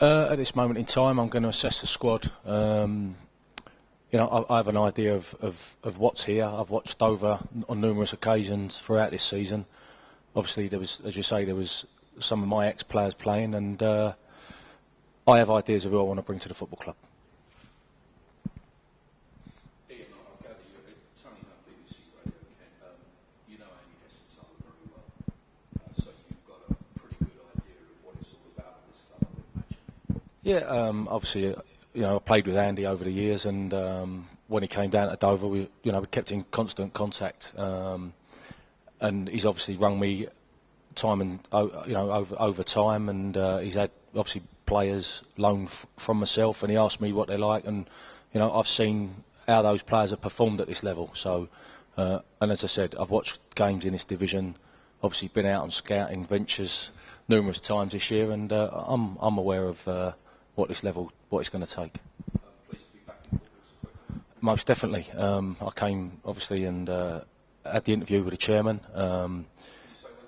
At this moment in time, I'm going to assess the squad. I have an idea of what's here. I've watched Dover on numerous occasions throughout this season. Obviously, there was, as you say, there was some of my ex-players playing, and I have ideas of who I want to bring to the football club. Ian, I gather you're turning up BBC Radio Kent. You know Andy Heston's very well, so you've got a pretty good idea of what it's all about at this club, I would imagine. Yeah, obviously, I played with Andy over the years, and when he came down to Dover, we kept in constant contact. And he's obviously rung me time and over time, and he's had obviously players loaned from myself, and he asked me what they're like, and I've seen how those players have performed at this level. So, and as I said, I've watched games in this division, obviously been out on scouting ventures numerous times this year, and I'm aware of what this level, what it's going to take. Please be back in football. Most definitely. I came obviously and had the interview with the chairman. Can you say when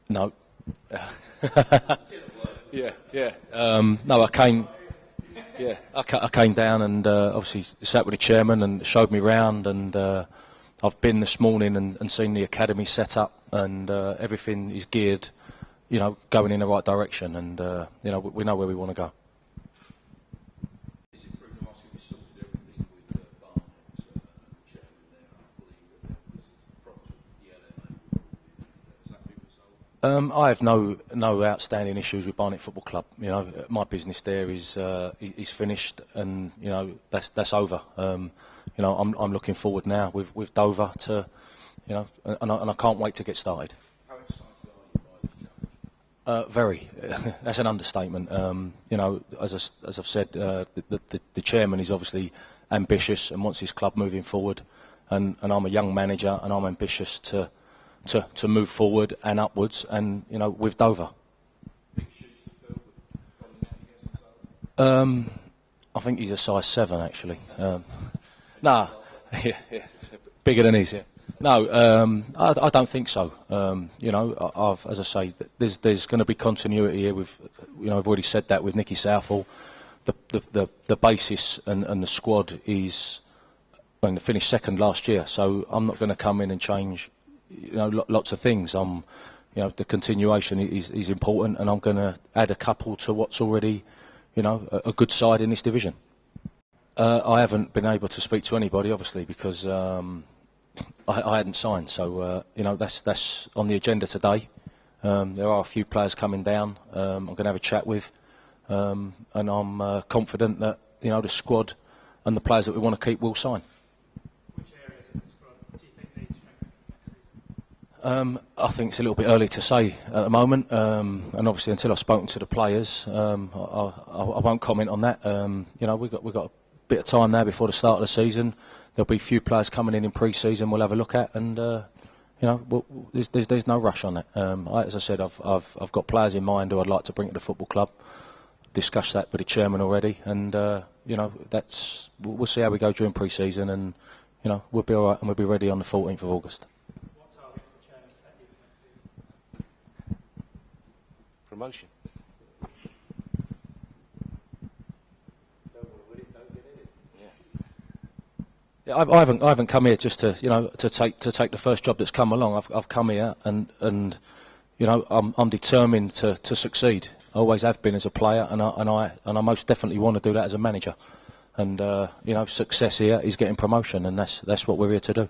that was? No. No, I came. Yeah, I came down and obviously sat with the chairman and showed me round, and I've been this morning and seen the academy set up, and everything is geared, going in the right direction, and we know where we want to go. Is it true to ask if you sorted everything with Barnet and the chairman there? I believe that there was problems with the LMA. Has that been resolved? I have no outstanding issues with Barnet Football Club. My business there is finished, and that's over. I'm looking forward now with Dover to, and I can't wait to get started. How excited are you by this challenge? Very. That's an understatement. As I've said, the chairman is obviously ambitious and wants his club moving forward, and I'm a young manager, and I'm ambitious to move forward and upwards, and with Dover. Big shoes to fill with following Andy Heston's over? I think he's a size 7 actually. Nah, yeah, bigger than he's. Yeah. No, I don't think so. As I say, there's going to be continuity here with, I've already said that with Nicky Southall. The basis and the squad is, they finished second last year, so I'm not going to come in and change, lots of things. The continuation is important, and I'm going to add a couple to what's already, a good side in this division. I haven't been able to speak to anybody, obviously, because I hadn't signed, so that's on the agenda today. There are a few players coming down. I'm going to have a chat with, and I'm confident that the squad and the players that we want to keep will sign. Which areas of the squad do you think need strengthening next season? I think it's a little bit early to say at the moment, and obviously until I've spoken to the players, I won't comment on that. We've got a bit of time now before the start of the season. There'll be a few players coming in pre-season we'll have a look at, and there's no rush on that. As I said, I've got players in mind who I'd like to bring to the football club. Discussed that with the chairman already, and we'll see how we go during pre-season, and we'll be all right, and we'll be ready on the 14th of August. What targets the chairman set you for next season? Promotion. Yeah, I haven't come here just to to take the first job that's come along. I've come here and I'm determined to succeed. I always have been as a player, and I most definitely want to do that as a manager. And success here is getting promotion, and that's what we're here to do.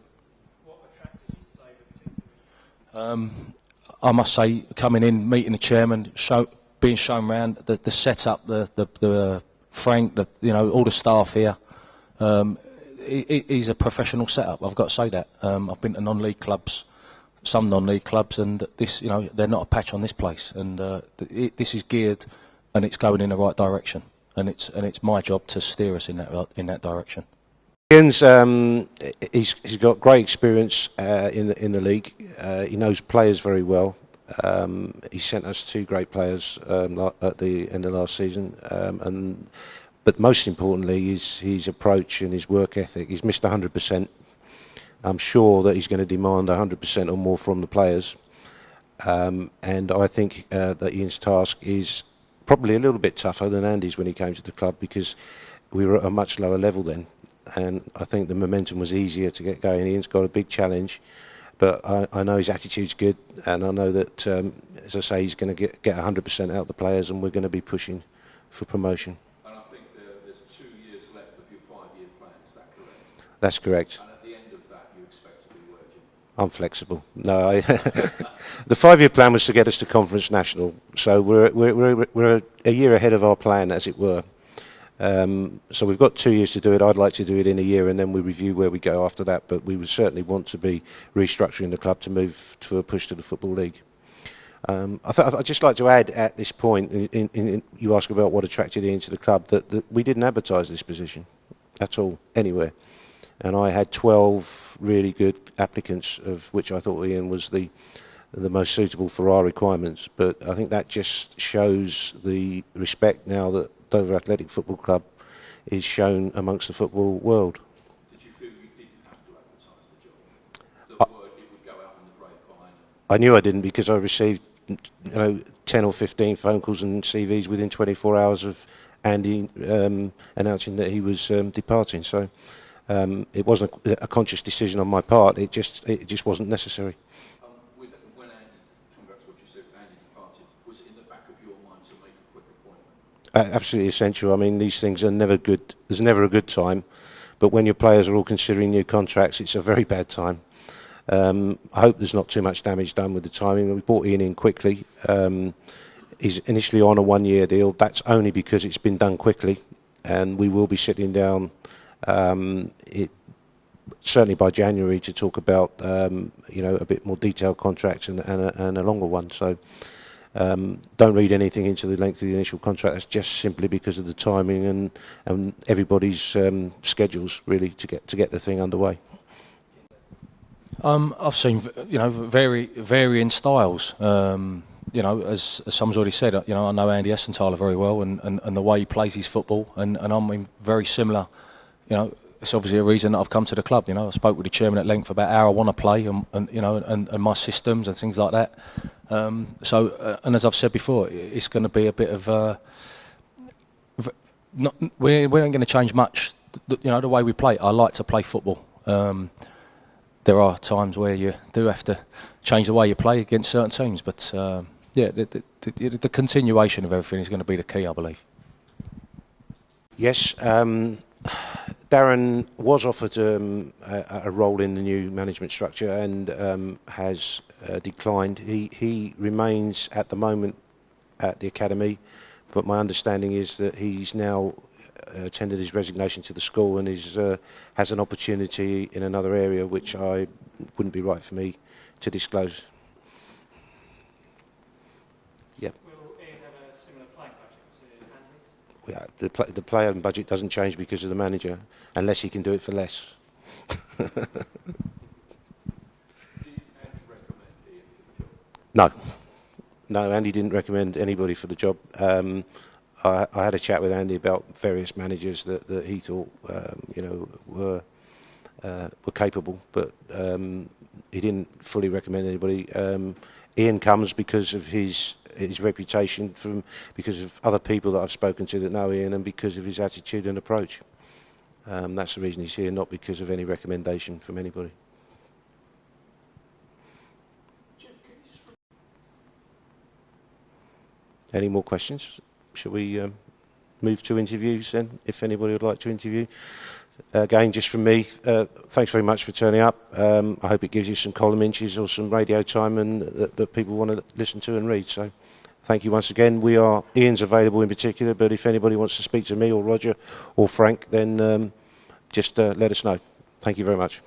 What attracted you to Dover particularly? I must say, coming in, meeting the chairman, being shown around the setup, the Frank, all the staff here. It is a professional setup. I've got to say that. I've been to non-league clubs, some non-league clubs, and this, they're not a patch on this place. And this is geared, and it's going in the right direction. And it's my job to steer us in that direction. Ian's he's got great experience in the league. He knows players very well. He sent us 2 great players at the end of last season, but most importantly is his approach and his work ethic. He's missed 100%. I'm sure that he's going to demand 100% or more from the players, and I think that Ian's task is probably a little bit tougher than Andy's when he came to the club, because we were at a much lower level then, and I think the momentum was easier to get going. Ian's got a big challenge, but I know his attitude's good, and I know that, as I say, he's going to get 100% out of the players, and we're going to be pushing for promotion. And I think there's 2 years left of your 5-year plan, is that correct? That's correct. And at the end of that, you expect to be working? I'm flexible. No, the 5-year plan was to get us to Conference National, so we're a year ahead of our plan, as it were. So we've got 2 years to do it. I'd like to do it in a year, and then we review where we go after that. But we would certainly want to be restructuring the club to move to a push to the Football League. I'd just like to add at this point, you ask about what attracted Ian to the club, that we didn't advertise this position at all, anywhere. And I had 12 really good applicants, of which I thought Ian was the most suitable for our requirements. But I think that just shows the respect now that Dover Athletic Football Club is shown amongst the football world. Did you feel you didn't have to advertise the job? The word, it would go out on the grapevine? I knew I didn't, because I received 10 or 15 phone calls and CVs within 24 hours of Andy announcing that he was departing. So it wasn't a conscious decision on my part. It just wasn't necessary. When Andy, coming back to what you said, Andy departed, was it in the back of your mind to make a quick appointment? Absolutely essential. I mean, these things are never good. There's never a good time, but when your players are all considering new contracts, it's a very bad time. I hope there's not too much damage done with the timing. We brought Ian in quickly. He's initially on a 1-year deal. That's only because it's been done quickly, and we will be sitting down certainly by January to talk about a bit more detailed contracts and a longer one. So don't read anything into the length of the initial contract. That's just simply because of the timing and everybody's schedules, really, to get the thing underway. I've seen, very varying styles. As someone's already said, I know Andy Essenthaler very well, and the way he plays his football, and I'm very similar. It's obviously a reason that I've come to the club. I spoke with the chairman at length about how I want to play, and my systems and things like that. And as I've said before, it's going to be a bit of we ain't going to change much. The way we play. I like to play football. There are times where you do have to change the way you play against certain teams, but the continuation of everything is going to be the key, I believe. Yes, Darren was offered a role in the new management structure and has declined. He remains at the moment at the academy, but my understanding is that he's now tendered his resignation to the school and has an opportunity in another area which I wouldn't be right for me to disclose. Yeah. Will Ian have a similar playing budget to Andy's? Yeah, the player budget doesn't change because of the manager, unless he can do it for less. Did Andy recommend Ian for the job? No, Andy didn't recommend anybody for the job. I had a chat with Andy about various managers that he thought were capable, but he didn't fully recommend anybody. Ian comes because of his reputation, because of other people that I've spoken to that know Ian, and because of his attitude and approach. That's the reason he's here, not because of any recommendation from anybody. Any more questions? Shall we move to interviews then, if anybody would like to interview? Again, just from me, thanks very much for turning up. I hope it gives you some column inches or some radio time and that people want to listen to and read. So thank you once again. Ian's available in particular, but if anybody wants to speak to me or Roger or Frank, then just let us know. Thank you very much.